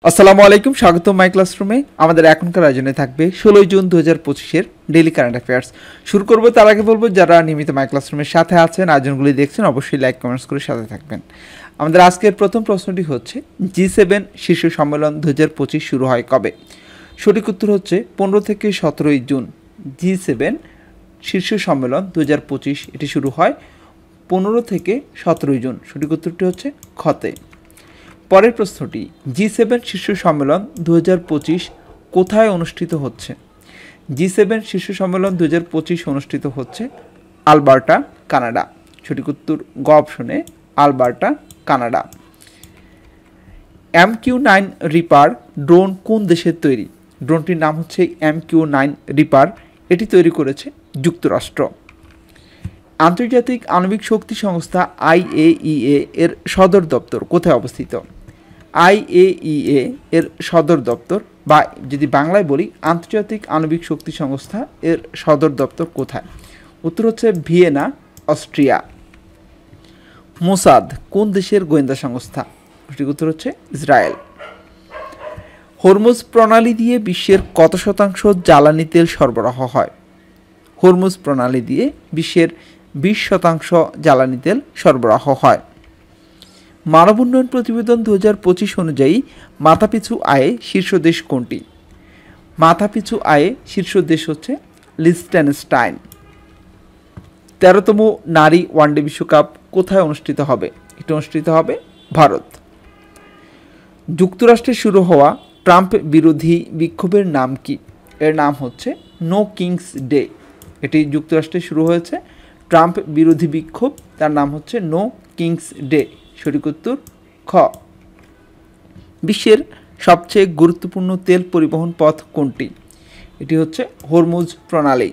আসসালামু আলাইকুম, স্বাগত মাই ক্লাসরুমে। আমাদের এখনকার আয়োজনে থাকবে 16 জুন 2025-এর ডেইলি কারেন্ট অ্যাফেয়ার্স। শুরু করব তার আগে বলবো, যারা নিয়মিত মাই ক্লাসরুমের সাথে আছেন, আয়োজনগুলি দেখছেন, অবশ্যই লাইক কমেন্টস করে সাথে থাকবেন। আমাদের আজকের প্রথম প্রশ্নটি হচ্ছে, G7 শীর্ষ সম্মেলন 2025 শুরু হয় কবে? সঠিক উত্তর হচ্ছে 15 থেকে 17 জুন। G7 শীর্ষ সম্মেলন 2025 এটি শুরু হয় 15 থেকে 17 জুন। সঠিক উত্তরটি হচ্ছে খতে। পরের প্রশ্নটি, G7 শীর্ষ সম্মেলন 2025 কোথায় অনুষ্ঠিত হচ্ছে? G7 শীর্ষ সম্মেলন 2025 অনুষ্ঠিত হচ্ছে আলবার্টা, কানাডা। সঠিক উত্তর গ অপশনে, Alberta, Canada. MQ-9 reaper drone কোন দেশের তৈরি? ড্রোনটির নাম হচ্ছে MQ-9 রিপার। এটি তৈরি করেছে যুক্তরাষ্ট্র। আন্তর্জাতিক আণবিক শক্তি সংস্থা IAEA এর সদর দপ্তর কোথায় অবস্থিত? IAEA এর সদর দপ্তর, বা যদি বাংলায় বলি আন্তর্জাতিক আণবিক শক্তি সংস্থা এর সদর দপ্তর কোথায়? উত্তর হচ্ছে ভিয়েনা, অস্ট্রিয়া। মোসাদ কোন দেশের গোয়েন্দা সংস্থা? সঠিক উত্তর হচ্ছে ইসরায়েল। হরমুজ প্রণালী দিয়ে বিশ্বের কত শতাংশ জ্বালানি তেল সরবরাহ হয়? হরমুজ প্রণালী দিয়ে বিশ্বের 20% জ্বালানি তেল সরবরাহ হয়। মানব উন্নয়ন প্রতিবেদন 2025 অনুযায়ী মাথাপিছু আয়ে শীর্ষ দেশ কোনটি? মাথাপিছু আয়ে শীর্ষ দেশ হচ্ছে লিechtenstein। 13তম নারী ওয়ানডে বিশ্বকাপ কোথায় অনুষ্ঠিত হবে? এটি অনুষ্ঠিত হবে ভারত। যুক্তরাষ্ট্রে শুরু হওয়া ট্রাম্প বিরোধী বিক্ষোভের নাম কি? এর নাম হচ্ছে নো কিংস ডে। এটি যুক্তরাষ্ট্রে শুরু হয়েছে ট্রাম্প বিরোধী বিক্ষোভ, তার নাম হচ্ছে নো কিংস ডে। সঠিক উত্তর খ। বিশ্বের সবচেয়ে গুরুত্বপূর্ণ তেল পরিবহন পথ কোনটি? এটি হচ্ছে হরমুজ প্রণালী।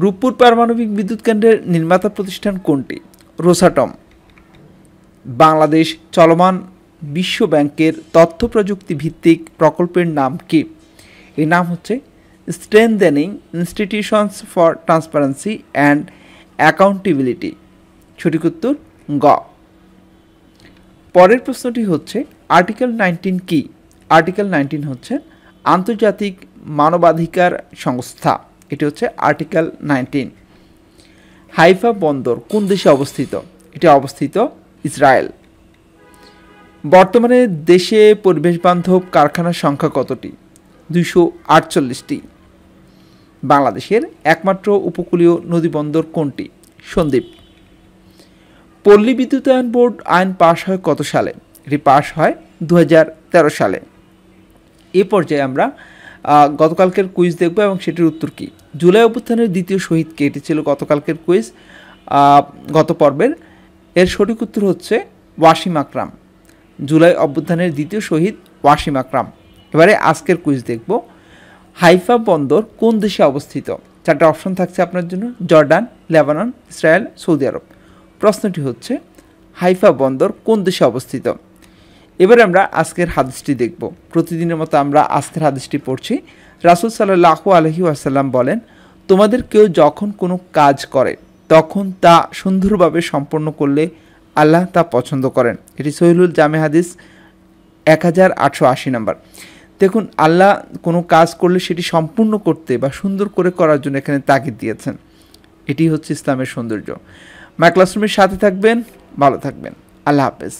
রূপপুর পারমাণবিক বিদ্যুৎ কেন্দ্রের নির্মাতা প্রতিষ্ঠান কোনটি? রোসাটম। বাংলাদেশ চলমান বিশ্ব ব্যাংকের তথ্য প্রযুক্তি ভিত্তিক প্রকল্পের নাম কি? এর নাম হচ্ছে strengthening institutions for transparency and accountability. সঠিক উত্তর গ। পরের প্রশ্নটি হচ্ছে, আর্টিকেল 19 কি? আর্টিকেল 19 হচ্ছে আন্তর্জাতিক মানবাধিকার সংস্থা। এটি হচ্ছে আর্টিকেল 19। হাইফা বন্দর কোন দেশে অবস্থিত? এটি অবস্থিত ইসরায়েল। বর্তমানে দেশে পরিবেশ বান্ধব কারখানার সংখ্যা কতটি? 248টি। বাংলাদেশের একমাত্র উপকূলীয় নদীবন্দর কোনটি? সন্দ্বীপ। পল্লী বিদ্যুতায়ন বোর্ড আইন পাশ হয় কত সালে? এটি পাশ হয় 2013 সালে। এ পর্যায়ে আমরা গতকালকের কুইজ দেখব এবং সেটির উত্তর কী। জুলাই অভ্যুত্থানের দ্বিতীয় শহীদ কে? এটি ছিল গতকালকের কুইজ, গত পর্বের। এর সঠিক উত্তর হচ্ছে ওয়াসিম আকরাম। জুলাই অভ্যুত্থানের দ্বিতীয় শহীদ ওয়াসিম আকরাম। এবারে আজকের কুইজ দেখব, হাইফা বন্দর কোন দেশে অবস্থিত? 4টা অপশন থাকছে আপনার জন্য: জর্ডান, লেবানন, ইসরায়েল, সৌদি আরব। প্রশ্নটি হচ্ছে, হাইফা বন্দর কোন দেশে অবস্থিত? এবারে আমরা আজকের হাদিসটি দেখব। প্রতিদিনের মতো আমরা আজকের হাদিসটি পড়ছি। রাসূল সাল্লাল্লাহু আলাইহি ওয়াসাল্লাম বলেন, তোমাদের কেউ যখন কোনো কাজ করে তখন তা সুন্দরভাবে সম্পন্ন করলে আল্লাহ তা পছন্দ করেন। এটি সহিহুল জামে হাদিস 1880 নম্বর। দেখুন, আল্লাহ কোনো কাজ করলে সেটি সম্পূর্ণ করতে বা সুন্দর করে করার জন্য এখানে তাগিদ দিয়েছেন। এটি হচ্ছে ইসলামের সৌন্দর্য। মাই ক্লাসরুমের সাথে থাকবেন, ভালো থাকবেন। আল্লাহ হাফেজ।